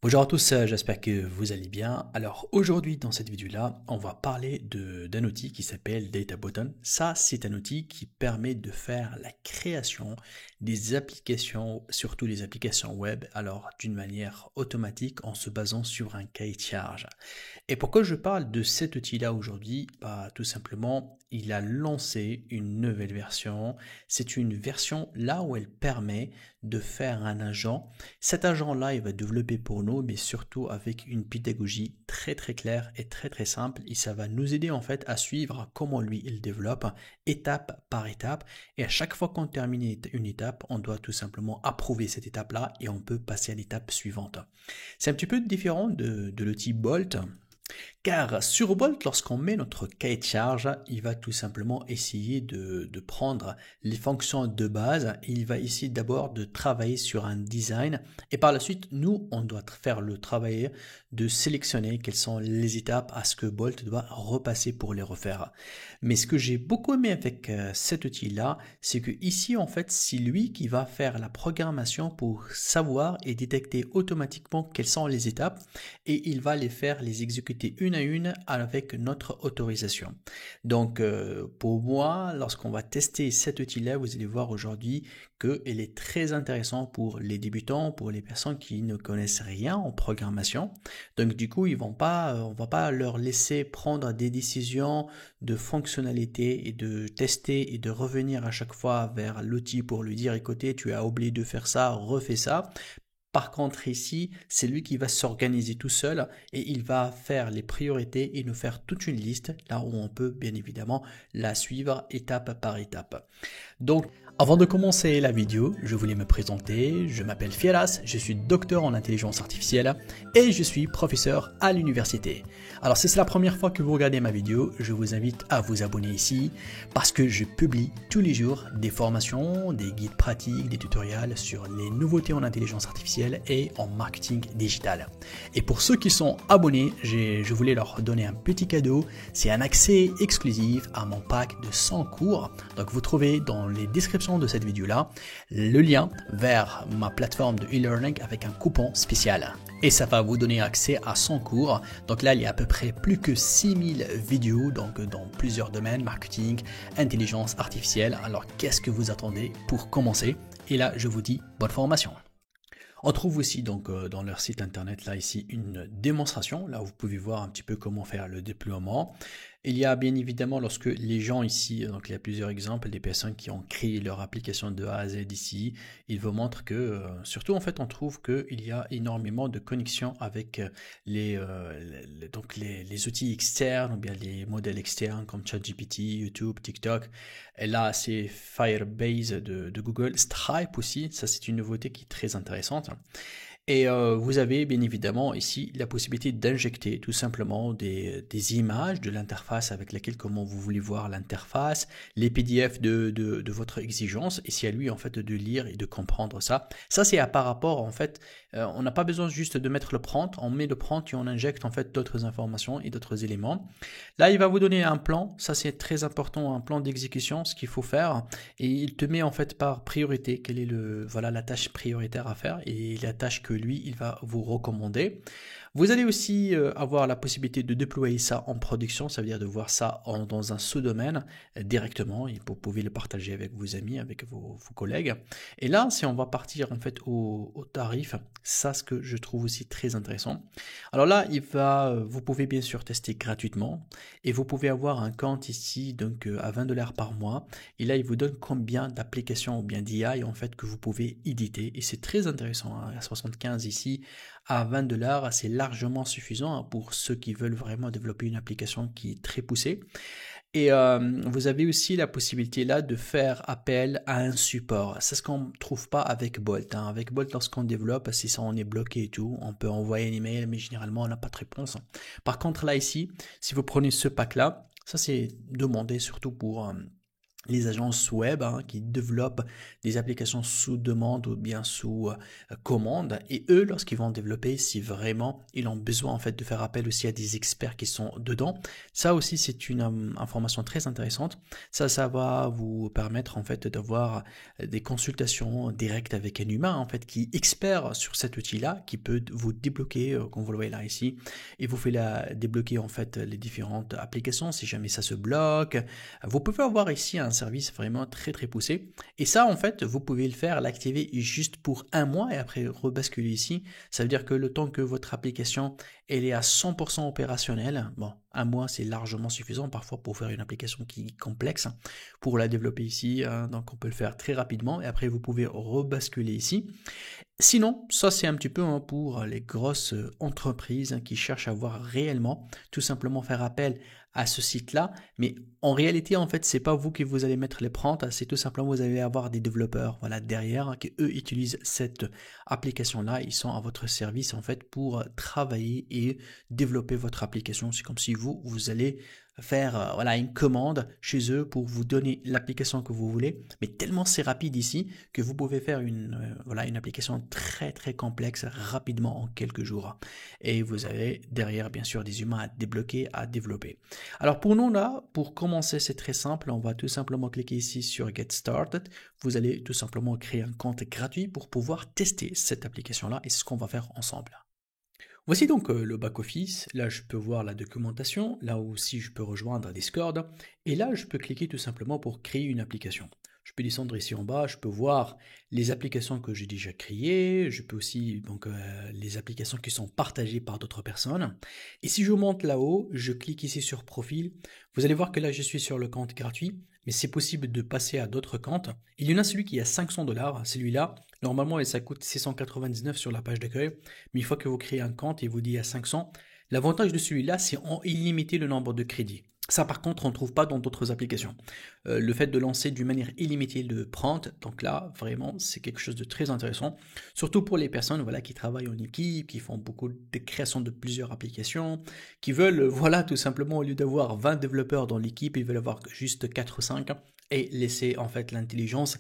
Bonjour à tous, j'espère que vous allez bien. Alors aujourd'hui dans cette vidéo-là, on va parler d'un outil qui s'appelle DataButton. Ça, c'est un outil qui permet de faire la création des applications, surtout les applications web, alors d'une manière automatique en se basant sur un cahier de charge. Et pourquoi je parle de cet outil-là aujourd'hui? Tout simplement, il a lancé une nouvelle version. C'est une version là où elle permet de faire un agent. Cet agent-là, il va développer pour nous, mais surtout avec une pédagogie très très claire et très très simple. Et ça va nous aider en fait à suivre comment lui il développe étape par étape. Et à chaque fois qu'on termine une étape, on doit tout simplement approuver cette étape-là et on peut passer à l'étape suivante. C'est un petit peu différent de l'outil Bolt. Car sur Bolt, lorsqu'on met notre cahier de charge, il va tout simplement essayer de prendre les fonctions de base et il va essayer d'abord de travailler sur un design et par la suite, nous, on doit faire le travail de sélectionner quelles sont les étapes à ce que Bolt doit repasser pour les refaire. Mais ce que j'ai beaucoup aimé avec cet outil-là, c'est que ici, en fait, c'est lui qui va faire la programmation pour savoir et détecter automatiquement quelles sont les étapes et il va les exécuter une à une avec notre autorisation. Donc pour moi, lorsqu'on va tester cet outil-là, vous allez voir aujourd'hui qu'il est très intéressant pour les débutants, pour les personnes qui ne connaissent rien en programmation. Donc du coup, on va pas leur laisser prendre des décisions de fonctionnalité et de tester et de revenir à chaque fois vers l'outil pour lui dire écoutez, tu as oublié de faire ça, refais ça. Par contre, ici, c'est lui qui va s'organiser tout seul et il va faire les priorités et nous faire toute une liste là où on peut bien évidemment la suivre étape par étape. Donc, avant de commencer la vidéo, je voulais me présenter. Je m'appelle Fieras, je suis docteur en intelligence artificielle et je suis professeur à l'université. Alors, si c'est la première fois que vous regardez ma vidéo, je vous invite à vous abonner ici parce que je publie tous les jours des formations, des guides pratiques, des tutoriels sur les nouveautés en intelligence artificielle et en marketing digital. Et pour ceux qui sont abonnés, je voulais leur donner un petit cadeau. C'est un accès exclusif à mon pack de 100 cours. Donc, vous trouvez dans les descriptions de cette vidéo là le lien vers ma plateforme de e-learning avec un coupon spécial et ça va vous donner accès à 100 cours. Donc là il y a à peu près plus que 6000 vidéos donc dans plusieurs domaines, marketing, intelligence artificielle. Alors qu'est-ce que vous attendez pour commencer? Et là je vous dis bonne formation. On trouve aussi donc dans leur site internet là ici une démonstration, là où vous pouvez voir un petit peu comment faire le déploiement. Il y a bien évidemment lorsque les gens ici, donc il y a plusieurs exemples des personnes qui ont créé leur application de A à Z ici, ils vous montrent que surtout en fait on trouve qu'il y a énormément de connexions avec les outils externes ou bien les modèles externes comme ChatGPT, YouTube, TikTok. Et là c'est Firebase de Google, Stripe aussi, ça c'est une nouveauté qui est très intéressante. Et vous avez bien évidemment ici la possibilité d'injecter tout simplement des images de l'interface avec laquelle comment vous voulez voir l'interface, les PDF de votre exigence et c'est à lui en fait de lire et de comprendre ça. Ça c'est par rapport en fait, on n'a pas besoin juste de mettre le prompt, on met le prompt et on injecte en fait d'autres informations et d'autres éléments. Là il va vous donner un plan, ça c'est très important, un plan d'exécution, ce qu'il faut faire et il te met en fait par priorité, quelle est la tâche prioritaire à faire et la tâche que lui, il va vous recommander. Vous allez aussi avoir la possibilité de déployer ça en production, ça veut dire de voir ça dans un sous-domaine directement et vous pouvez le partager avec vos amis, avec vos collègues. Et là, si on va partir en fait au tarif, ça ce que je trouve aussi très intéressant. Alors là, vous pouvez bien sûr tester gratuitement et vous pouvez avoir un compte ici donc à 20$ par mois. Et là, il vous donne combien d'applications ou bien d'IA en fait que vous pouvez éditer et c'est très intéressant. Hein, à 75 ici à 20$, c'est largement suffisant hein, pour ceux qui veulent vraiment développer une application qui est très poussée. Et vous avez aussi la possibilité là de faire appel à un support. C'est ce qu'on ne trouve pas avec Bolt. Hein. Avec Bolt, lorsqu'on développe, si ça on est bloqué et tout, on peut envoyer un email, mais généralement on n'a pas de réponse. Par contre là ici, si vous prenez ce pack là, ça c'est demandé surtout pour les agences web qui développent des applications sous demande ou bien sous commande. Et eux, lorsqu'ils vont développer, si vraiment ils ont besoin en fait de faire appel aussi à des experts qui sont dedans, ça aussi c'est une information très intéressante. Ça va vous permettre en fait d'avoir des consultations directes avec un humain en fait qui est expert sur cet outil-là, qui peut vous débloquer, comme vous le voyez là ici, et vous fait débloquer en fait les différentes applications si jamais ça se bloque. Vous pouvez avoir ici un service vraiment très très poussé, et ça en fait vous pouvez le faire, l'activer juste pour un mois et après rebasculer ici. Ça veut dire que le temps que votre application elle est à 100% opérationnelle, bon, un mois c'est largement suffisant parfois pour faire une application qui est complexe, pour la développer ici, donc on peut le faire très rapidement et après vous pouvez rebasculer ici. Sinon, ça c'est un petit peu pour les grosses entreprises qui cherchent à voir réellement, tout simplement faire appel à ce site-là. Mais en réalité, en fait, c'est pas vous qui vous allez mettre les prompts, c'est tout simplement vous allez avoir des développeurs, voilà, derrière, qui eux utilisent cette application-là. Ils sont à votre service en fait pour travailler et développer votre application. C'est comme si vous allez faire voilà, une commande chez eux pour vous donner l'application que vous voulez, mais tellement c'est rapide ici que vous pouvez faire voilà, une application très très complexe rapidement en quelques jours. Et vous avez derrière bien sûr des humains à débloquer, à développer. Alors pour nous là, pour commencer c'est très simple, on va tout simplement cliquer ici sur Get Started. Vous allez tout simplement créer un compte gratuit pour pouvoir tester cette application là et c'est ce qu'on va faire ensemble. Voici donc le back-office. Là, je peux voir la documentation. Là aussi, je peux rejoindre Discord. Et là, je peux cliquer tout simplement pour créer une application. Je peux descendre ici en bas. Je peux voir les applications que j'ai déjà créées. Je peux aussi donc les applications qui sont partagées par d'autres personnes. Et si je monte là-haut, je clique ici sur Profil. Vous allez voir que là, je suis sur le compte gratuit. Mais c'est possible de passer à d'autres comptes. Il y en a celui qui est à $500. Celui-là, normalement, ça coûte 699 sur la page d'accueil, mais une fois que vous créez un compte et vous dit à 500, l'avantage de celui-là, c'est en illimité le nombre de crédits. Ça, par contre, on ne trouve pas dans d'autres applications. Le fait de lancer d'une manière illimitée le prompt, donc là, vraiment, c'est quelque chose de très intéressant. Surtout pour les personnes voilà, qui travaillent en équipe, qui font beaucoup de création de plusieurs applications, qui veulent, voilà, tout simplement, au lieu d'avoir 20 développeurs dans l'équipe, ils veulent avoir juste 4 ou 5 et laisser en fait l'intelligence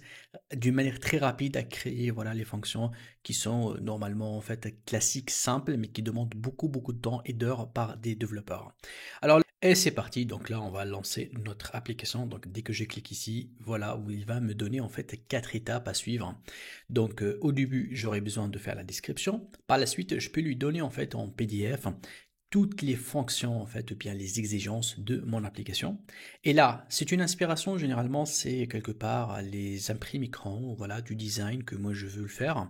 d'une manière très rapide à créer voilà les fonctions qui sont normalement en fait classiques, simples, mais qui demandent beaucoup de temps et d'heures par des développeurs. Alors et c'est parti, donc là on va lancer notre application. Donc dès que je clique ici, voilà où il va me donner en fait 4 étapes à suivre. Donc au début j'aurai besoin de faire la description. Par la suite je peux lui donner en fait en PDF toutes les fonctions en fait ou bien les exigences de mon application. Et là, c'est une inspiration, généralement c'est quelque part les imprimes écran, voilà, du design que moi je veux le faire.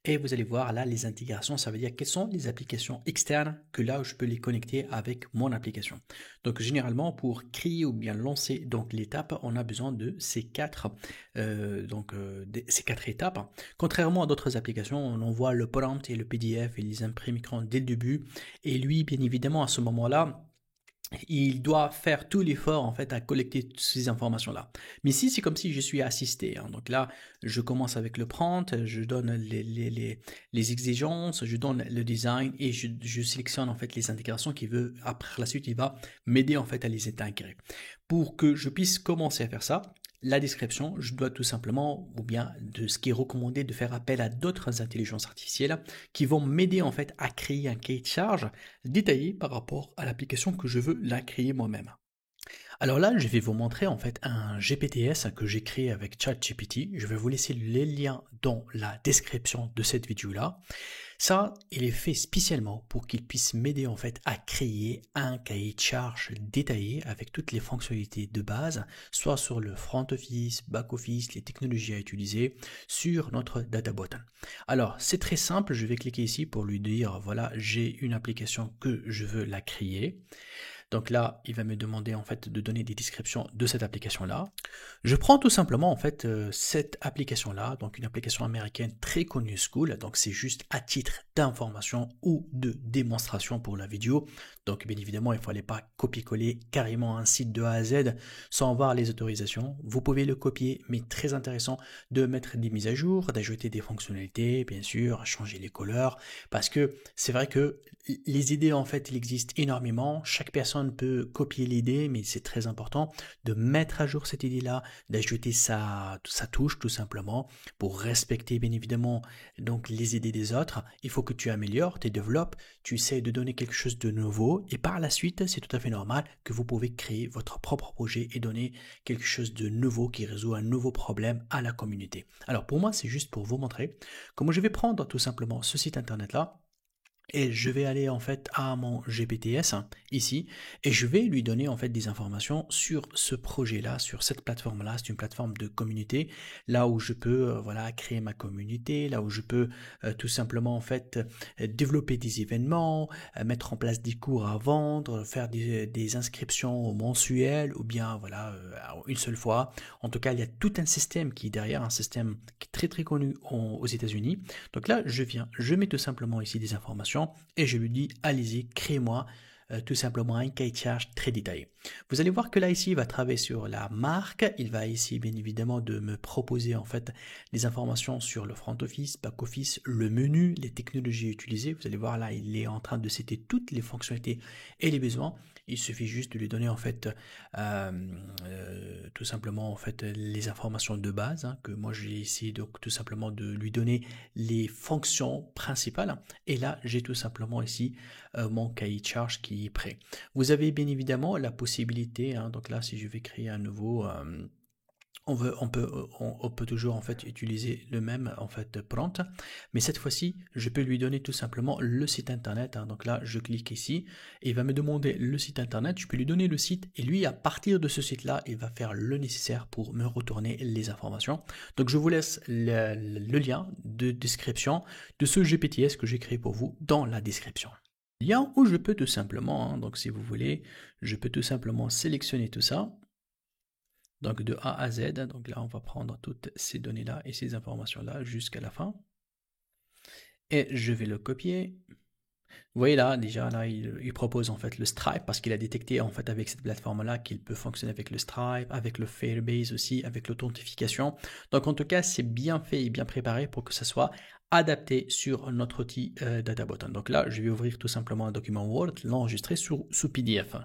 Et vous allez voir là les intégrations, ça veut dire quelles sont les applications externes que là je peux les connecter avec mon application. Donc généralement pour créer ou bien lancer donc l'étape, on a besoin de ces quatre étapes. Contrairement à d'autres applications, on envoie le prompt et le PDF et les imprimes écran dès le début. Et lui, bien évidemment, à ce moment-là, il doit faire tout l'effort en fait à collecter toutes ces informations-là. Mais ici, c'est comme si je suis assisté. Donc là, je commence avec le prompt, je donne les exigences, je donne le design et je sélectionne en fait les intégrations qui veut. Après la suite, il va m'aider en fait à les intégrer. Pour que je puisse commencer à faire ça, la description, je dois tout simplement, ou bien de ce qui est recommandé, de faire appel à d'autres intelligences artificielles qui vont m'aider en fait à créer un cahier de charge détaillé par rapport à l'application que je veux la créer moi-même. Alors là, je vais vous montrer en fait un GPTs que j'ai créé avec ChatGPT. Je vais vous laisser les liens dans la description de cette vidéo-là. Ça, il est fait spécialement pour qu'il puisse m'aider en fait à créer un cahier de charge détaillé avec toutes les fonctionnalités de base, soit sur le front office, back office, les technologies à utiliser sur notre databot. Alors, c'est très simple, je vais cliquer ici pour lui dire voilà, j'ai une application que je veux la créer. Donc là, il va me demander en fait de donner des descriptions de cette application-là. Je prends tout simplement en fait cette application-là, donc une application américaine très connue School, donc c'est juste à titre d'information ou de démonstration pour la vidéo. Donc bien évidemment, il ne fallait pas copier-coller carrément un site de A à Z sans voir les autorisations. Vous pouvez le copier, mais très intéressant de mettre des mises à jour, d'ajouter des fonctionnalités, bien sûr, changer les couleurs, parce que c'est vrai que les idées en fait, il existe énormément. Chaque personne personne peut copier l'idée, mais c'est très important de mettre à jour cette idée-là, d'ajouter sa touche tout simplement pour respecter bien évidemment donc les idées des autres. Il faut que tu améliores, tu développes, tu essaies de donner quelque chose de nouveau et par la suite, c'est tout à fait normal que vous pouvez créer votre propre projet et donner quelque chose de nouveau qui résout un nouveau problème à la communauté. Alors pour moi, c'est juste pour vous montrer comment je vais prendre tout simplement ce site internet-là et je vais aller en fait à mon GPTS ici et je vais lui donner en fait des informations sur ce projet-là, sur cette plateforme-là. C'est une plateforme de communauté, là où je peux voilà créer ma communauté, là où je peux tout simplement en fait développer des événements, mettre en place des cours à vendre, faire des inscriptions mensuelles ou bien voilà une seule fois. En tout cas, il y a tout un système qui est derrière, un système qui est très très connu aux États-Unis. Donc là, je mets tout simplement ici des informations et je lui dis allez-y, créez-moi tout simplement un cahier de charge très détaillé. Vous allez voir que là ici il va travailler sur la marque, il va ici bien évidemment de me proposer en fait les informations sur le front office, back office, le menu, les technologies utilisées. Vous allez voir là il est en train de citer toutes les fonctionnalités et les besoins. Il suffit juste de lui donner en fait tout simplement en fait les informations de base que moi j'ai essayé donc tout simplement de lui donner les fonctions principales et là j'ai tout simplement ici mon cahier de charge qui est prêt. Vous avez bien évidemment la possibilité donc là si je vais créer un nouveau on peut toujours en fait utiliser le même en fait prompt, mais cette fois-ci je peux lui donner tout simplement le site internet. Donc là je clique ici et il va me demander le site internet, je peux lui donner le site et lui à partir de ce site là il va faire le nécessaire pour me retourner les informations. Donc je vous laisse le lien de description de ce GPTS que j'ai créé pour vous dans la description. Lien où je peux tout simplement, donc si vous voulez, je peux tout simplement sélectionner tout ça. Donc de A à Z, donc là on va prendre toutes ces données-là et ces informations-là jusqu'à la fin. Et je vais le copier. Vous voyez là, déjà là, il propose en fait le Stripe parce qu'il a détecté en fait avec cette plateforme-là qu'il peut fonctionner avec le Stripe, avec le Firebase aussi, avec l'authentification. Donc en tout cas, c'est bien fait et bien préparé pour que ça soit adapté sur notre outil DataButton. Donc là, je vais ouvrir tout simplement un document Word, l'enregistrer sous PDF.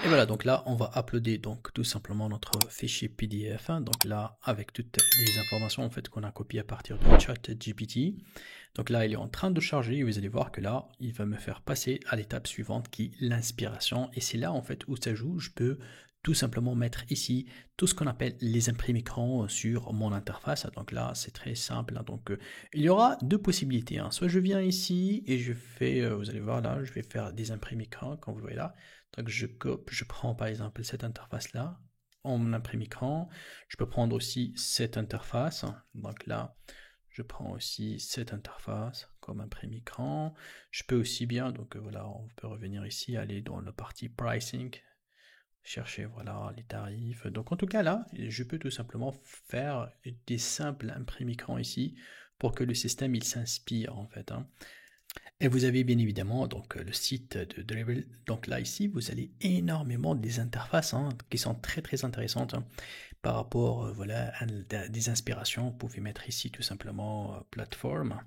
Et voilà, donc là, on va uploader donc tout simplement notre fichier PDF. Donc là, avec toutes les informations en fait qu'on a copiées à partir de ChatGPT. Donc là, il est en train de charger et vous allez voir que là, il va me faire passer à l'étape suivante qui est l'inspiration. Et c'est là en fait où ça joue. Je peux tout simplement mettre ici tout ce qu'on appelle les imprimes écran sur mon interface. Donc là, c'est très simple. Donc il y aura deux possibilités. Soit je viens ici et je fais, vous allez voir là, je vais faire des imprimes écran, comme vous voyez là. Donc je prends par exemple cette interface-là, en imprime écran. Je peux prendre aussi cette interface. Donc là, je prends aussi cette interface comme imprime écran. Je peux aussi bien, donc voilà, on peut revenir ici, aller dans la partie pricing, chercher voilà les tarifs. Donc en tout cas là, je peux tout simplement faire des simples imprimes écran ici pour que le système il s'inspire en fait. Et vous avez bien évidemment donc le site de Dribbble. Donc là ici vous avez énormément des interfaces qui sont très très intéressantes par rapport voilà à des inspirations. Vous pouvez mettre ici tout simplement plateforme.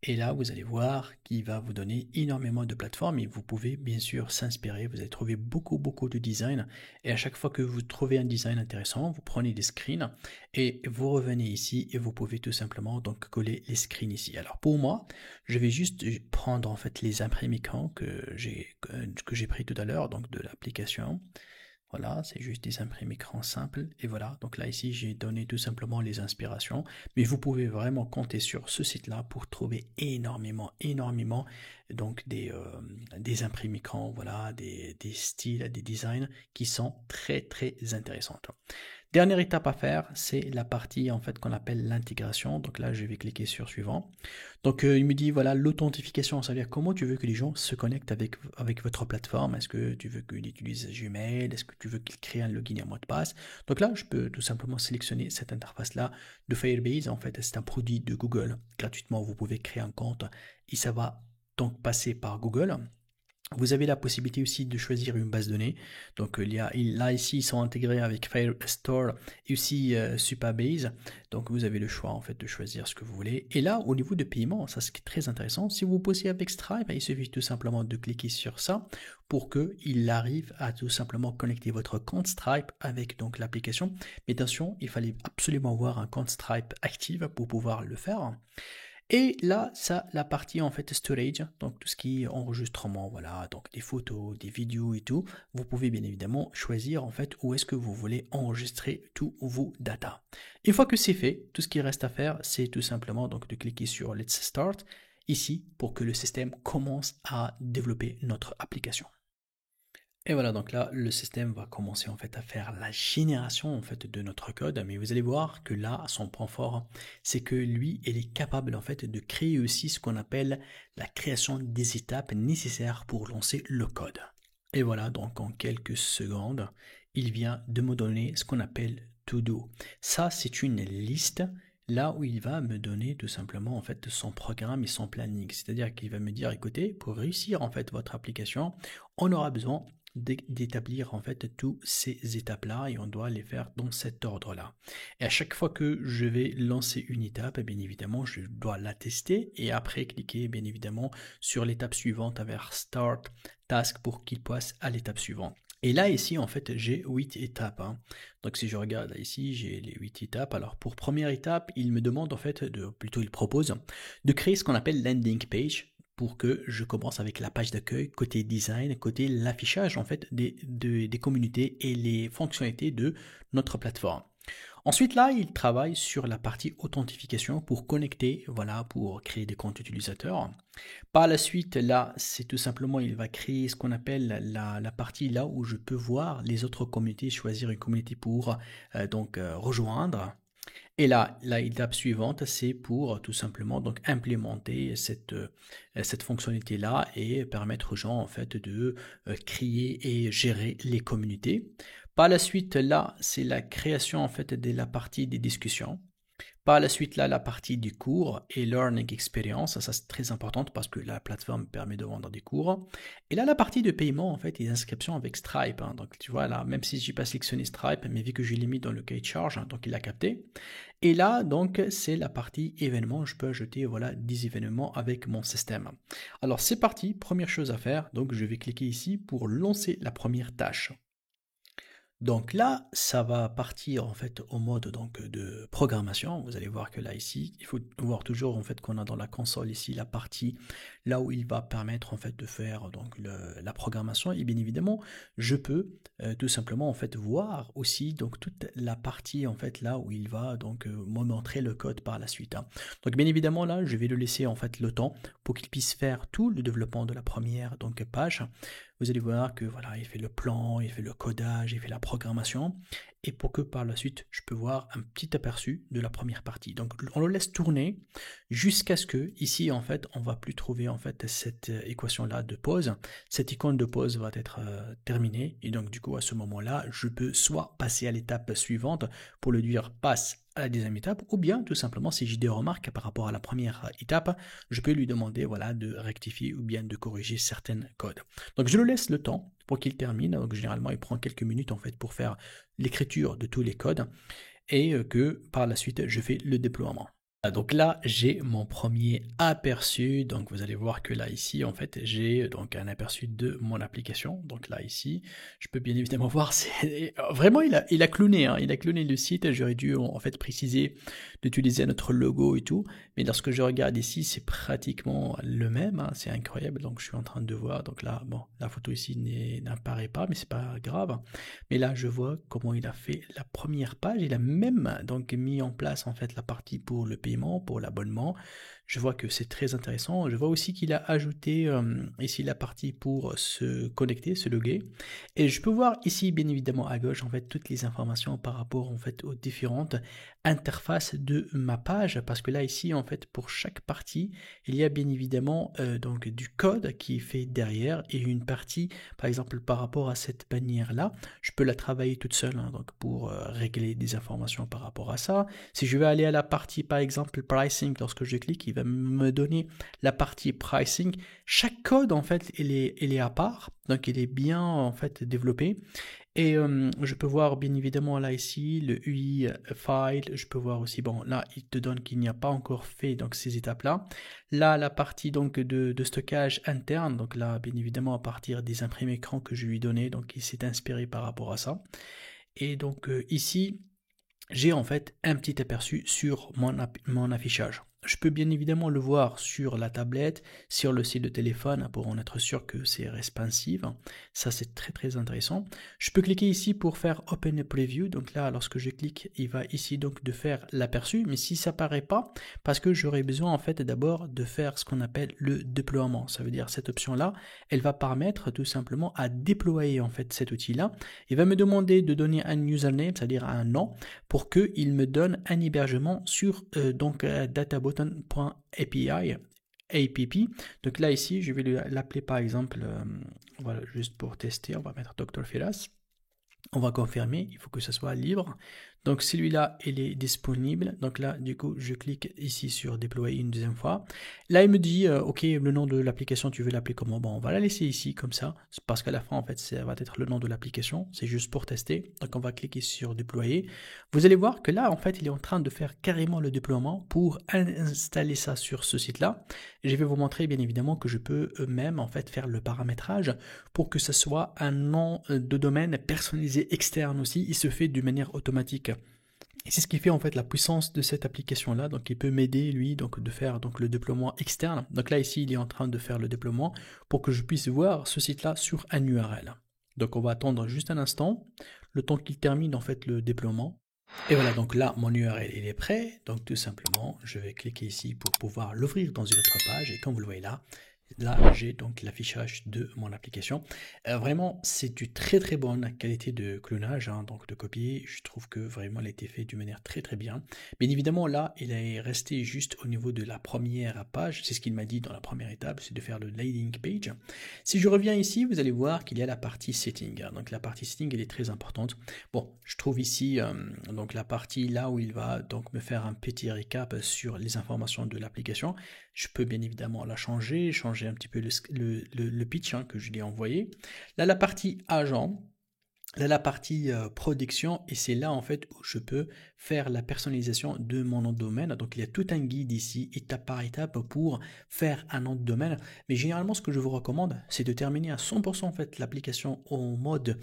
Et là, vous allez voir qu'il va vous donner énormément de plateformes et vous pouvez bien sûr s'inspirer. Vous allez trouver beaucoup de designs et à chaque fois que vous trouvez un design intéressant, vous prenez des screens et vous revenez ici et vous pouvez tout simplement donc coller les screens ici. Alors pour moi, je vais juste prendre en fait les imprimes écran que j'ai pris tout à l'heure donc de l'application. Voilà, c'est juste des imprimes écran simples. Et voilà, donc là ici j'ai donné tout simplement les inspirations. Mais vous pouvez vraiment compter sur ce site-là pour trouver énormément donc des imprimes écran, voilà, des styles, des designs qui sont très intéressantes. Dernière étape à faire, c'est la partie en fait qu'on appelle l'intégration. Donc là, je vais cliquer sur suivant. Donc il me dit voilà l'authentification, ça veut dire comment tu veux que les gens se connectent avec votre plateforme. Est-ce que tu veux qu'ils utilisent Gmail? Est-ce que tu veux qu'ils créent un login et un mot de passe? Donc là, je peux tout simplement sélectionner cette interface-là de Firebase. En fait, c'est un produit de Google. Gratuitement, vous pouvez créer un compte et ça va donc passer par Google. Vous avez la possibilité aussi de choisir une base de données. Donc là ici ils sont intégrés avec Firestore et aussi Supabase. Donc vous avez le choix en fait de choisir ce que vous voulez. Et là au niveau de paiement, ça c'est très intéressant. Si vous posez avec Stripe, il suffit tout simplement de cliquer sur ça pour que il arrive à tout simplement connecter votre compte Stripe avec donc l'application. Mais attention, il fallait absolument avoir un compte Stripe actif pour pouvoir le faire. Et là, ça, la partie en fait storage, donc tout ce qui est enregistrement, voilà, donc des photos, des vidéos et tout, vous pouvez bien évidemment choisir en fait où est-ce que vous voulez enregistrer tous vos data. Une fois que c'est fait, tout ce qui reste à faire, c'est tout simplement donc de cliquer sur Let's Start ici pour que le système commence à développer notre application. Et voilà, donc là, le système va commencer en fait à faire la génération en fait de notre code, mais vous allez voir que là, son point fort, c'est que lui, il est capable en fait de créer aussi ce qu'on appelle la création des étapes nécessaires pour lancer le code. Et voilà, donc en quelques secondes, il vient de me donner ce qu'on appelle to do. Ça, c'est une liste là où il va me donner tout simplement en fait son programme et son planning. C'est-à-dire qu'il va me dire, écoutez, pour réussir en fait votre application, on aura besoin d'établir en fait toutes ces étapes-là et on doit les faire dans cet ordre-là. Et à chaque fois que je vais lancer une étape, bien évidemment, je dois la tester et après cliquer bien évidemment sur l'étape suivante vers Start Task pour qu'il passe à l'étape suivante. Et là, ici, en fait, j'ai 8 étapes. Donc, si je regarde là, ici, j'ai les 8 étapes. Alors, pour première étape, il me demande, en fait, plutôt, il propose de créer ce qu'on appelle landing page pour que je commence avec la page d'accueil, côté design, côté l'affichage, en fait, des communautés et les fonctionnalités de notre plateforme. Ensuite, là, il travaille sur la partie authentification pour connecter, voilà, pour créer des comptes utilisateurs. Par la suite, là, c'est tout simplement, il va créer ce qu'on appelle la partie là où je peux voir les autres communautés, choisir une communauté pour rejoindre. Et là, l'étape suivante, c'est pour tout simplement donc implémenter cette fonctionnalité-là et permettre aux gens en fait de créer et gérer les communautés. Par la suite, là, c'est la création en fait de la partie des discussions. Par la suite, là, la partie du cours et learning experience, ça c'est très important parce que la plateforme permet de vendre des cours. Et là, la partie de paiement, en fait, et d'inscription avec Stripe. Donc, tu vois, là, même si je n'ai pas sélectionné Stripe, mais vu que je l'ai mis dans le cahier de charge, donc il l'a capté. Et là, donc, c'est la partie événements. Je peux ajouter, voilà, 10 événements avec mon système. Alors, c'est parti. Première chose à faire. Donc, je vais cliquer ici pour lancer la première tâche. Donc là, ça va partir en fait au mode donc de programmation. Vous allez voir que là ici, il faut voir toujours en fait qu'on a dans la console ici la partie là où il va permettre en fait de faire donc la programmation. Et bien évidemment, je peux tout simplement en fait voir aussi donc toute la partie en fait là où il va donc me montrer le code par la suite. Donc bien évidemment là, je vais le laisser en fait le temps pour qu'il puisse faire tout le développement de la première donc page. Vous allez voir que voilà, il fait le plan, il fait le codage, il fait la programmation, et pour que par la suite, je peux voir un petit aperçu de la première partie. Donc, on le laisse tourner jusqu'à ce que, ici, en fait, on va plus trouver en fait cette équation-là de pause. Cette icône de pause va être terminée, et donc du coup, à ce moment-là, je peux soit passer à l'étape suivante pour le dire passe à la deuxième étape, ou bien tout simplement si j'ai des remarques par rapport à la première étape, je peux lui demander voilà, de rectifier ou bien de corriger certains codes. Donc je le laisse le temps pour qu'il termine, donc généralement il prend quelques minutes en fait pour faire l'écriture de tous les codes et que par la suite je fais le déploiement. Donc là, j'ai mon premier aperçu. Donc vous allez voir que là, ici, en fait, j'ai donc un aperçu de mon application. Donc là, ici, je peux bien évidemment voir, c'est vraiment, il a cloné, il a cloné le site. J'aurais dû en fait préciser d'utiliser notre logo et tout. Mais lorsque je regarde ici, c'est pratiquement le même. C'est incroyable. Donc je suis en train de voir. Donc là, bon, la photo ici n'apparaît pas, mais c'est pas grave. Mais là, je vois comment il a fait la première page. Il a même donc mis en place en fait la partie pour le paiement, pour l'abonnement. Je vois que c'est très intéressant. Je vois aussi qu'il a ajouté ici la partie pour se connecter, se loguer. Et je peux voir ici, bien évidemment, à gauche, en fait, toutes les informations par rapport en fait aux différentes interfaces de ma page. Parce que là, ici, en fait, pour chaque partie, il y a bien évidemment donc du code qui est fait derrière et une partie, par exemple, par rapport à cette bannière-là, je peux la travailler toute seule, donc pour régler des informations par rapport à ça. Si je vais aller à la partie, par exemple, pricing, lorsque je clique, il va va me donner la partie pricing. Chaque code en fait il est à part, donc il est bien en fait développé. Et je peux voir bien évidemment là ici le UI file, je peux voir aussi, bon là il te donne qu'il n'y a pas encore fait donc ces étapes là. Là la partie donc de stockage interne, donc là bien évidemment à partir des imprimés écran que je lui ai donné, donc il s'est inspiré par rapport à ça. Et donc ici j'ai en fait un petit aperçu sur mon affichage. Je peux bien évidemment le voir sur la tablette, sur le site de téléphone pour en être sûr que c'est responsive. Ça c'est très très intéressant. Je peux cliquer ici pour faire Open Preview. Donc là lorsque je clique, il va ici donc de faire l'aperçu. Mais si ça paraît pas, parce que j'aurais besoin en fait d'abord de faire ce qu'on appelle le déploiement. Ça veut dire cette option là, elle va permettre tout simplement à déployer en fait cet outil là. Il va me demander de donner un username, c'est-à-dire un nom, pour qu'il me donne un hébergement sur databutton.api. APP. Donc là ici, je vais l'appeler par exemple, voilà, juste pour tester, on va mettre Dr. Firas. On va confirmer, il faut que ce soit libre. Donc celui-là, il est disponible. Donc là, du coup, je clique ici sur déployer une deuxième fois. Là, il me dit, ok, le nom de l'application, tu veux l'appeler comment? Bon, on va la laisser ici comme ça, parce qu'à la fin, en fait, ça va être le nom de l'application. C'est juste pour tester. Donc on va cliquer sur déployer. Vous allez voir que là, en fait, il est en train de faire carrément le déploiement pour installer ça sur ce site-là. Et je vais vous montrer, bien évidemment, que je peux même, en fait, faire le paramétrage pour que ce soit un nom de domaine personnalisé externe aussi. Il se fait de manière automatique. Et c'est ce qui fait en fait la puissance de cette application là, donc il peut m'aider lui donc de faire donc le déploiement externe. Donc là ici il est en train de faire le déploiement pour que je puisse voir ce site là sur un URL. Donc on va attendre juste un instant, le temps qu'il termine en fait le déploiement. Et voilà, donc là mon URL il est prêt, donc tout simplement je vais cliquer ici pour pouvoir l'ouvrir dans une autre page, et comme vous le voyez là j'ai donc l'affichage de mon application. Vraiment, c'est du très très bonne qualité de clonage, hein, donc de copier. Je trouve que vraiment elle a été fait d'une manière très très bien. Bien évidemment, là, il est resté juste au niveau de la première page. C'est ce qu'il m'a dit dans la première étape, c'est de faire le landing page. Si je reviens ici, vous allez voir qu'il y a la partie setting. Donc la partie setting, elle est très importante. Bon, je trouve ici donc la partie là où il va donc me faire un petit récap sur les informations de l'application. Je peux bien évidemment la changer un petit peu le pitch que je lui ai envoyé. Là, la partie agent, là, la partie production, et c'est là en fait où je peux faire la personnalisation de mon nom de domaine. Donc il y a tout un guide ici, étape par étape, pour faire un nom de domaine. Mais généralement, ce que je vous recommande, c'est de terminer à 100% en fait l'application en mode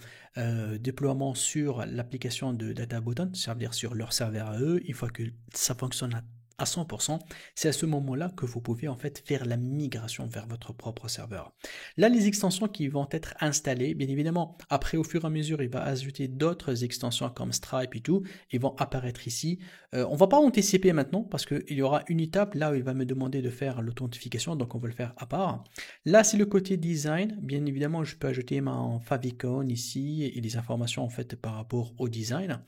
déploiement sur l'application de DataButton, c'est-à-dire sur leur serveur à eux. Une fois que ça fonctionne à 100%, c'est à ce moment-là que vous pouvez en fait faire la migration vers votre propre serveur. Là, les extensions qui vont être installées, bien évidemment, après au fur et à mesure, il va ajouter d'autres extensions comme Stripe et tout, ils vont apparaître ici. On va pas en TCP maintenant parce qu'il y aura une étape là où il va me demander de faire l'authentification, donc on va le faire à part. Là, c'est le côté design. Bien évidemment, je peux ajouter mon favicon ici et les informations en fait par rapport au design.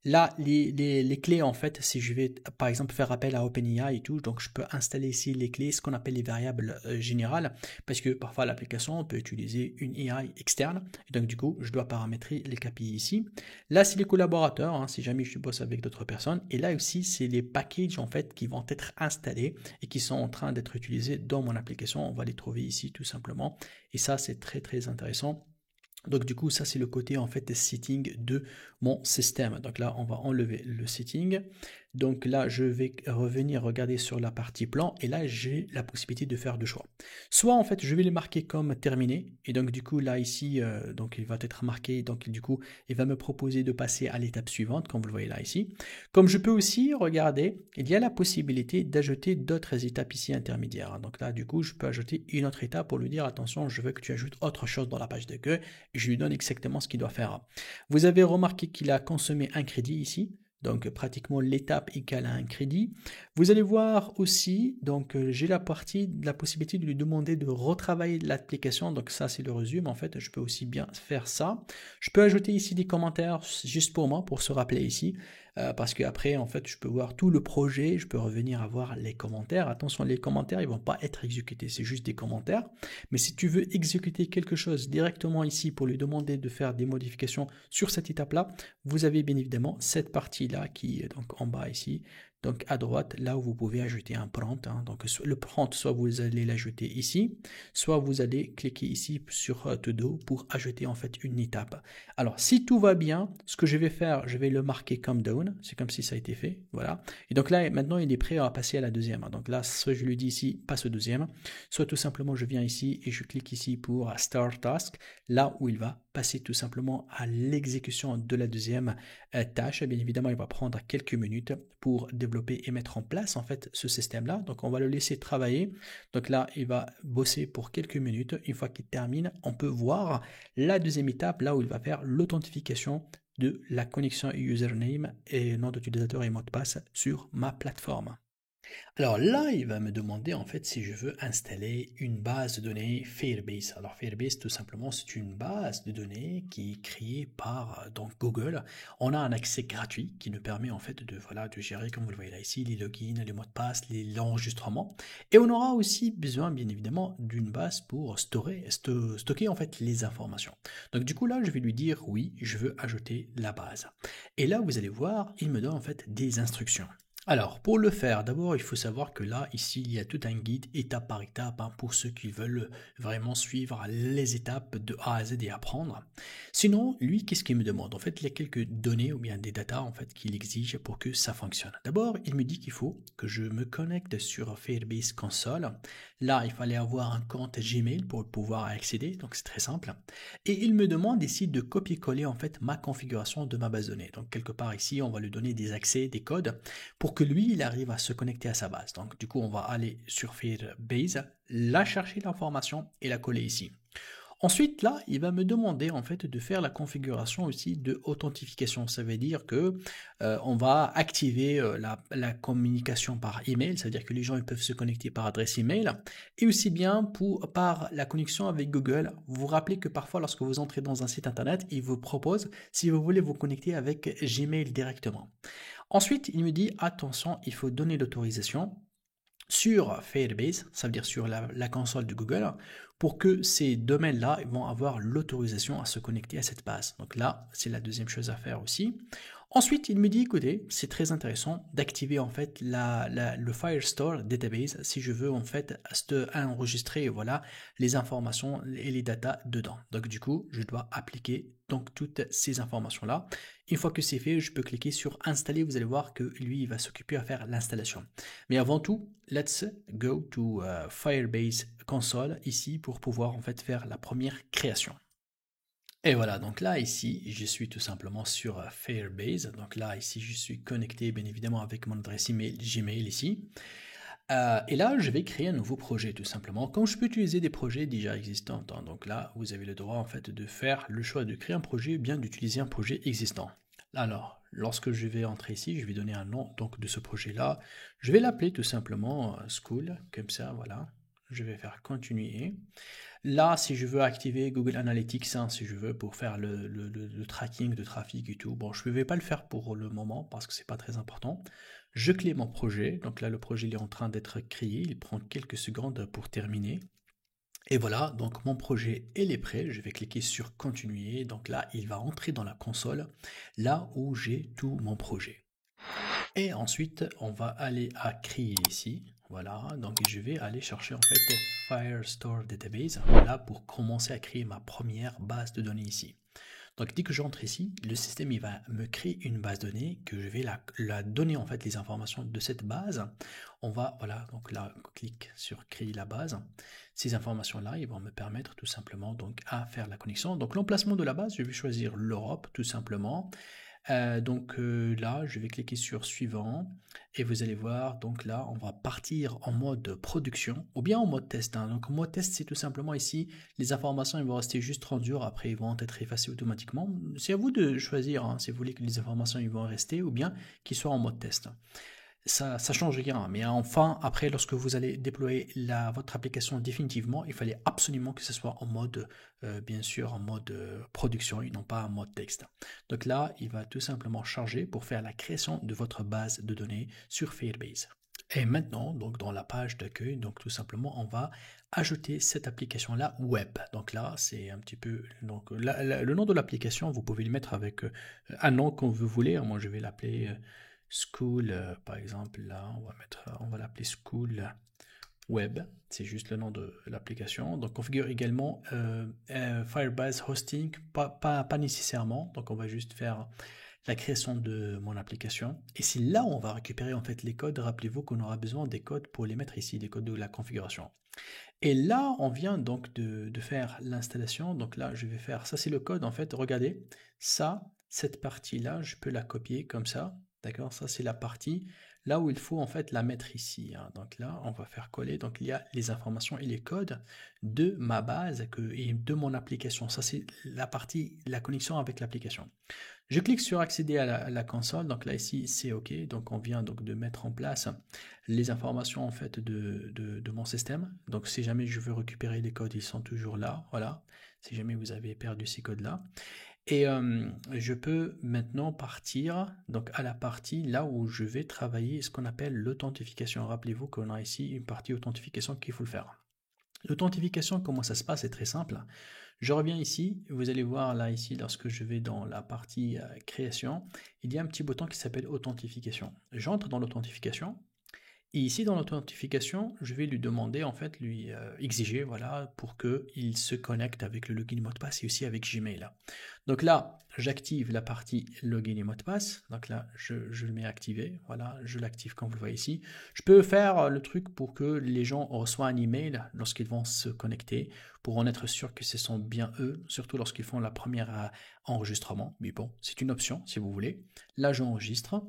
Là, les clés, en fait, si je vais, par exemple, faire appel à OpenAI et tout, donc je peux installer ici les clés, ce qu'on appelle les variables générales, parce que parfois l'application peut utiliser une AI externe, et donc du coup, je dois paramétrer les KPI ici. Là, c'est les collaborateurs, hein, si jamais je bosse avec d'autres personnes, et là aussi, c'est les packages, en fait, qui vont être installés et qui sont en train d'être utilisés dans mon application. On va les trouver ici, tout simplement, et ça, c'est très, très intéressant. Donc du coup, ça c'est le côté en fait setting de mon système. Donc là, on va enlever le setting. Donc là, je vais revenir regarder sur la partie plan et là, j'ai la possibilité de faire deux choix. Soit en fait, je vais les marquer comme terminé et donc du coup là ici, donc il va être marqué. Donc du coup, il va me proposer de passer à l'étape suivante, comme vous le voyez là ici. Comme je peux aussi regarder, il y a la possibilité d'ajouter d'autres étapes ici intermédiaires. Donc là, du coup, je peux ajouter une autre étape pour lui dire attention, je veux que tu ajoutes autre chose dans la page d'accueil. Je lui donne exactement ce qu'il doit faire. Vous avez remarqué qu'il a consommé un crédit ici. Donc pratiquement l'étape égale à un crédit. Vous allez voir aussi, donc j'ai la possibilité de lui demander de retravailler l'application. Donc ça c'est le résumé. En fait, je peux aussi bien faire ça. Je peux ajouter ici des commentaires juste pour moi, pour se rappeler ici. Parce qu'après, en fait, je peux voir tout le projet, je peux revenir à voir les commentaires. Attention, les commentaires, ils ne vont pas être exécutés, c'est juste des commentaires. Mais si tu veux exécuter quelque chose directement ici pour lui demander de faire des modifications sur cette étape-là, vous avez bien évidemment cette partie-là qui est donc en bas ici. donc à droite, là où vous pouvez ajouter un prompt. Donc le prompt, soit vous allez l'ajouter ici, soit vous allez cliquer ici sur To Do pour ajouter en fait une étape. Alors si tout va bien, ce que je vais faire, je vais le marquer comme down, c'est comme si ça a été fait, voilà. Et donc là, maintenant, il est prêt à passer à la deuxième. Donc là, soit je lui dis ici, passe au deuxième, soit tout simplement, je viens ici et je clique ici pour Start Task, là où il va passer tout simplement à l'exécution de la deuxième tâche. Bien évidemment, il va prendre quelques minutes pour développer et mettre en place en fait ce système-là. Donc on va le laisser travailler. Donc là, il va bosser pour quelques minutes. Une fois qu'il termine, on peut voir la deuxième étape, là où il va faire l'authentification de la connexion username et nom d'utilisateur et mot de passe sur ma plateforme. Alors là, il va me demander en fait si je veux installer une base de données Firebase. Alors Firebase, tout simplement, c'est une base de données qui est créée par donc Google. On a un accès gratuit qui nous permet en fait de gérer, comme vous le voyez là ici, les logins, les mots de passe, l'enregistrement. Et on aura aussi besoin, bien évidemment, d'une base pour stocker en fait les informations. Donc du coup là, je vais lui dire oui, je veux ajouter la base. Et là, vous allez voir, il me donne en fait des instructions. Alors, pour le faire, d'abord, il faut savoir que là, ici, il y a tout un guide étape par étape pour ceux qui veulent vraiment suivre les étapes de A à Z et apprendre. Sinon, lui, qu'est-ce qu'il me demande? En fait, il y a quelques données ou bien des datas en fait qu'il exige pour que ça fonctionne. D'abord, il me dit qu'il faut que je me connecte sur Firebase Console. Là, il fallait avoir un compte Gmail pour pouvoir accéder, donc c'est très simple. Et il me demande ici de copier-coller en fait ma configuration de ma base de données. Donc quelque part ici, on va lui donner des accès, des codes pour que lui, il arrive à se connecter à sa base. Donc, du coup, on va aller sur Firebase, la chercher l'information et la coller ici. Ensuite, là, il va me demander en fait de faire la configuration aussi de authentification. Ça veut dire que on va activer la communication par email, ça veut dire que les gens ils peuvent se connecter par adresse email, et aussi bien par la connexion avec Google. Vous vous rappelez que parfois, lorsque vous entrez dans un site internet, il vous propose si vous voulez vous connecter avec Gmail directement. Ensuite, il me dit attention, il faut donner l'autorisation sur Firebase, ça veut dire sur la console de Google, pour que ces domaines-là vont avoir l'autorisation à se connecter à cette base. Donc là, c'est la deuxième chose à faire aussi. Ensuite, il me dit, écoutez, c'est très intéressant d'activer en fait le Firestore Database si je veux en fait enregistrer voilà les informations et les datas dedans. Donc du coup, je dois appliquer donc toutes ces informations-là. Une fois que c'est fait, je peux cliquer sur installer. Vous allez voir que lui, il va s'occuper à faire l'installation. Mais avant tout, let's go to Firebase Console ici pour pouvoir en fait faire la première création. Et voilà, donc là, ici, je suis tout simplement sur Firebase. Donc là, ici, je suis connecté, bien évidemment, avec mon adresse email Gmail ici. Et là, je vais créer un nouveau projet, tout simplement. Comme je peux utiliser des projets déjà existants, donc là, vous avez le droit, en fait, de faire le choix de créer un projet ou bien d'utiliser un projet existant. Alors, lorsque je vais entrer ici, je vais donner un nom donc de ce projet-là. Je vais l'appeler tout simplement School, comme ça, voilà. Je vais faire continuer. Là, si je veux activer Google Analytics, si je veux, pour faire le tracking de trafic et tout, bon, je ne vais pas le faire pour le moment parce que c'est pas très important. Je crée mon projet. Donc là, le projet il est en train d'être créé. Il prend quelques secondes pour terminer. Et voilà, donc mon projet il est prêt. Je vais cliquer sur continuer. Donc là, il va entrer dans la console, là où j'ai tout mon projet. Et ensuite, on va aller à créer ici. Voilà, donc je vais aller chercher en fait Firestore Database, voilà, pour commencer à créer ma première base de données ici. Donc dès que j'entre ici, le système il va me créer une base de données que je vais la donner en fait les informations de cette base. On va, voilà, donc là, on clique sur créer la base. Ces informations-là, ils vont me permettre tout simplement donc à faire la connexion. Donc l'emplacement de la base, je vais choisir l'Europe tout simplement. Là, je vais cliquer sur suivant et vous allez voir, donc là, on va partir en mode production ou bien en mode test. Donc, en mode test, c'est tout simplement ici, les informations ils vont rester juste 30 jours, après ils vont être effacées automatiquement. C'est à vous de choisir si vous voulez que les informations ils vont rester ou bien qu'ils soient en mode test. Ça change rien, mais enfin, après, lorsque vous allez déployer votre application définitivement, il fallait absolument que ce soit en mode, bien sûr, en mode production et non pas en mode texte. Donc là, il va tout simplement charger pour faire la création de votre base de données sur Firebase. Et maintenant, donc dans la page d'accueil, donc tout simplement, on va ajouter cette application-là web. Donc là, c'est un petit peu, donc le nom de l'application, vous pouvez le mettre avec un nom que vous voulez. Moi, je vais l'appeler school, par exemple, là, on va l'appeler school web, c'est juste le nom de l'application. Donc configure également Firebase Hosting, pas nécessairement, donc on va juste faire la création de mon application. Et c'est là où on va récupérer en fait les codes. Rappelez-vous qu'on aura besoin des codes pour les mettre ici, les codes de la configuration. Et là, on vient donc de faire l'installation. Donc là, je vais faire, ça c'est le code en fait, regardez, ça, cette partie-là, je peux la copier comme ça, d'accord? Ça c'est la partie là où il faut en fait la mettre ici, hein. Donc là, on va faire coller, donc il y a les informations et les codes de ma base et de mon application. Ça c'est la partie, la connexion avec l'application. Je clique sur accéder à la console, donc là ici c'est OK, donc on vient donc de mettre en place les informations en fait de mon système. Donc si jamais je veux récupérer les codes, ils sont toujours là, voilà, si jamais vous avez perdu ces codes-là. Et je peux maintenant partir donc à la partie là où je vais travailler ce qu'on appelle l'authentification. Rappelez-vous qu'on a ici une partie authentification qu'il faut le faire. L'authentification, comment ça se passe? C'est très simple. Je reviens ici, vous allez voir là ici, lorsque je vais dans la partie création, il y a un petit bouton qui s'appelle authentification. J'entre dans l'authentification. Et ici, dans l'authentification, je vais lui demander, en fait, lui exiger, voilà, pour qu'il se connecte avec le login et mot de passe et aussi avec Gmail. Donc là, j'active la partie login et mot de passe. Donc là, je le mets activé. Voilà, je l'active comme vous le voyez ici. Je peux faire le truc pour que les gens reçoivent un email lorsqu'ils vont se connecter, pour en être sûr que ce sont bien eux, surtout lorsqu'ils font la première enregistrement. Mais bon, c'est une option si vous voulez. Là, j'enregistre.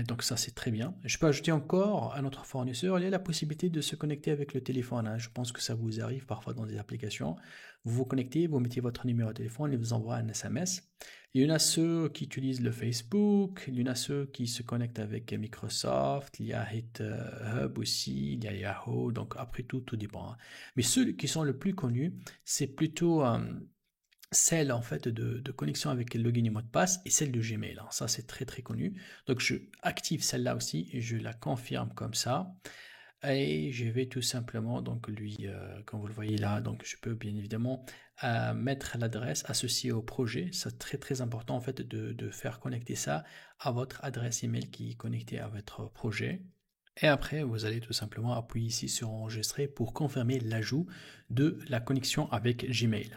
Donc ça c'est très bien. Je peux ajouter encore à notre fournisseur, il y a la possibilité de se connecter avec le téléphone, hein. Je pense que ça vous arrive parfois dans des applications. Vous vous connectez, vous mettez votre numéro de téléphone, il vous envoie un SMS. Il y en a ceux qui utilisent le Facebook, il y en a ceux qui se connectent avec Microsoft, il y a GitHub aussi, il y a Yahoo, donc après tout dépend, hein. Mais ceux qui sont le plus connus, c'est plutôt celle en fait de connexion avec le login et mot de passe et celle de Gmail, hein. Ça c'est très très connu. Donc je active celle-là aussi et je la confirme comme ça. Et je vais tout simplement donc lui, comme vous le voyez là, donc je peux bien évidemment mettre l'adresse associée au projet. C'est très très important en fait de faire connecter ça à votre adresse email qui est connectée à votre projet. Et après, vous allez tout simplement appuyer ici sur enregistrer pour confirmer l'ajout de la connexion avec Gmail.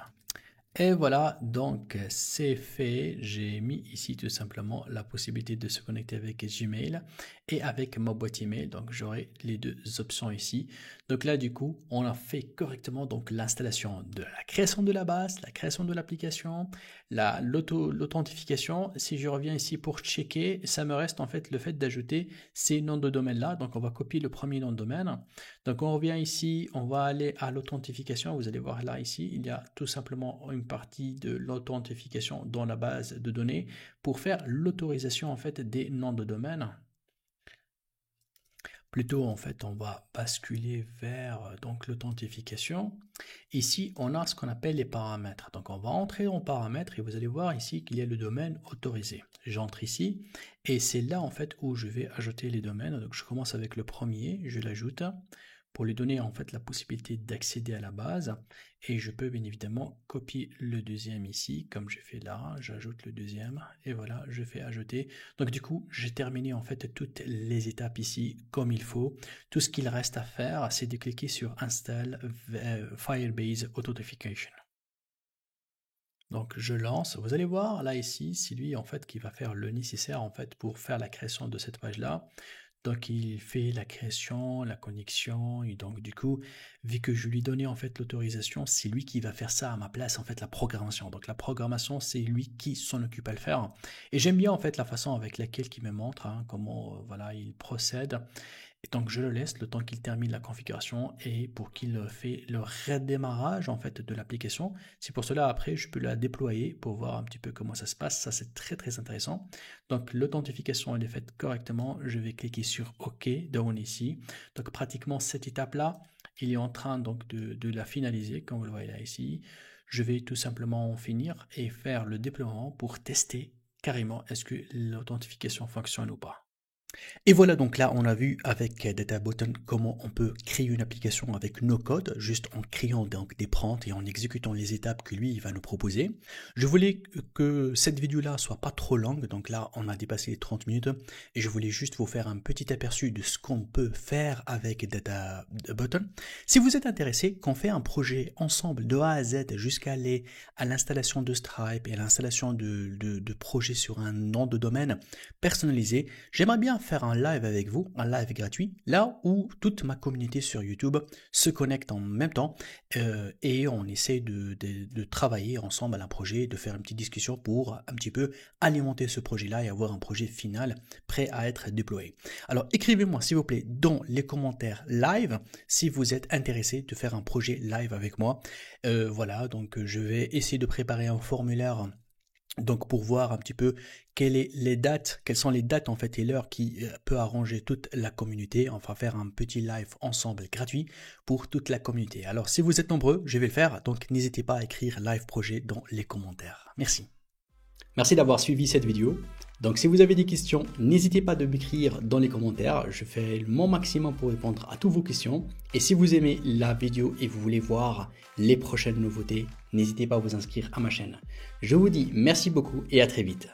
Et voilà, donc c'est fait. J'ai mis ici tout simplement la possibilité de se connecter avec Gmail et avec ma boîte email. Donc j'aurai les deux options ici. Donc là, du coup, on a fait correctement donc l'installation de la création de la base, la création de l'application, l'authentification. Si je reviens ici pour checker, ça me reste en fait le fait d'ajouter ces noms de domaine là. Donc on va copier le premier nom de domaine. Donc on revient ici, on va aller à l'authentification. Vous allez voir là ici, il y a tout simplement une partie de l'authentification dans la base de données pour faire l'autorisation en fait des noms de domaine. Plutôt en fait on va basculer vers donc l'authentification. Ici on a ce qu'on appelle les paramètres. Donc on va entrer en paramètres et vous allez voir ici qu'il y a le domaine autorisé. J'entre ici et c'est là en fait où je vais ajouter les domaines. Donc je commence avec le premier, je l'ajoute pour lui donner en fait la possibilité d'accéder à la base et je peux bien évidemment copier le deuxième ici comme j'ai fait là, j'ajoute le deuxième et voilà, je fais ajouter. Donc du coup j'ai terminé en fait toutes les étapes ici comme il faut. Tout ce qu'il reste à faire c'est de cliquer sur Install Firebase Authentication. Donc je lance, vous allez voir là ici, c'est lui en fait qui va faire le nécessaire en fait pour faire la création de cette page là. Donc il fait la création, la connexion, et donc du coup, vu que je lui donnais en fait l'autorisation, c'est lui qui va faire ça à ma place, en fait la programmation. Donc la programmation, c'est lui qui s'en occupe à le faire. Et j'aime bien en fait la façon avec laquelle il me montre, hein, comment voilà, il procède. Et donc je le laisse le temps qu'il termine la configuration et pour qu'il fait le redémarrage en fait de l'application. C'est pour cela après je peux la déployer pour voir un petit peu comment ça se passe. Ça c'est très très intéressant. Donc l'authentification elle est faite correctement. Je vais cliquer sur OK down ici. Donc pratiquement cette étape là, il est en train donc de la finaliser comme vous le voyez là ici. Je vais tout simplement en finir et faire le déploiement pour tester carrément est-ce que l'authentification fonctionne ou pas. Et voilà, donc là, on a vu avec DataButton comment on peut créer une application avec no code, juste en créant donc des prompts et en exécutant les étapes que lui il va nous proposer. Je voulais que cette vidéo-là soit pas trop longue, donc là, on a dépassé les 30 minutes et je voulais juste vous faire un petit aperçu de ce qu'on peut faire avec DataButton. Si vous êtes intéressé, qu'on fait un projet ensemble de A à Z jusqu'à aller à l'installation de Stripe et à l'installation de projets sur un nom de domaine personnalisé, j'aimerais bien faire un live avec vous, un live gratuit, là où toute ma communauté sur YouTube se connecte en même temps et on essaie de travailler ensemble à un projet, de faire une petite discussion pour un petit peu alimenter ce projet-là et avoir un projet final prêt à être déployé. Alors écrivez-moi s'il vous plaît dans les commentaires live si vous êtes intéressé de faire un projet live avec moi. Voilà, donc je vais essayer de préparer un formulaire donc pour voir un petit peu quelles sont les dates en fait et l'heure qui peut arranger toute la communauté. On va faire un petit live ensemble gratuit pour toute la communauté. Alors si vous êtes nombreux, je vais le faire, donc n'hésitez pas à écrire live projet dans les commentaires. Merci. Merci d'avoir suivi cette vidéo. Donc si vous avez des questions, n'hésitez pas de m'écrire dans les commentaires. Je fais mon maximum pour répondre à toutes vos questions. Et si vous aimez la vidéo et vous voulez voir les prochaines nouveautés, n'hésitez pas à vous inscrire à ma chaîne. Je vous dis merci beaucoup et à très vite.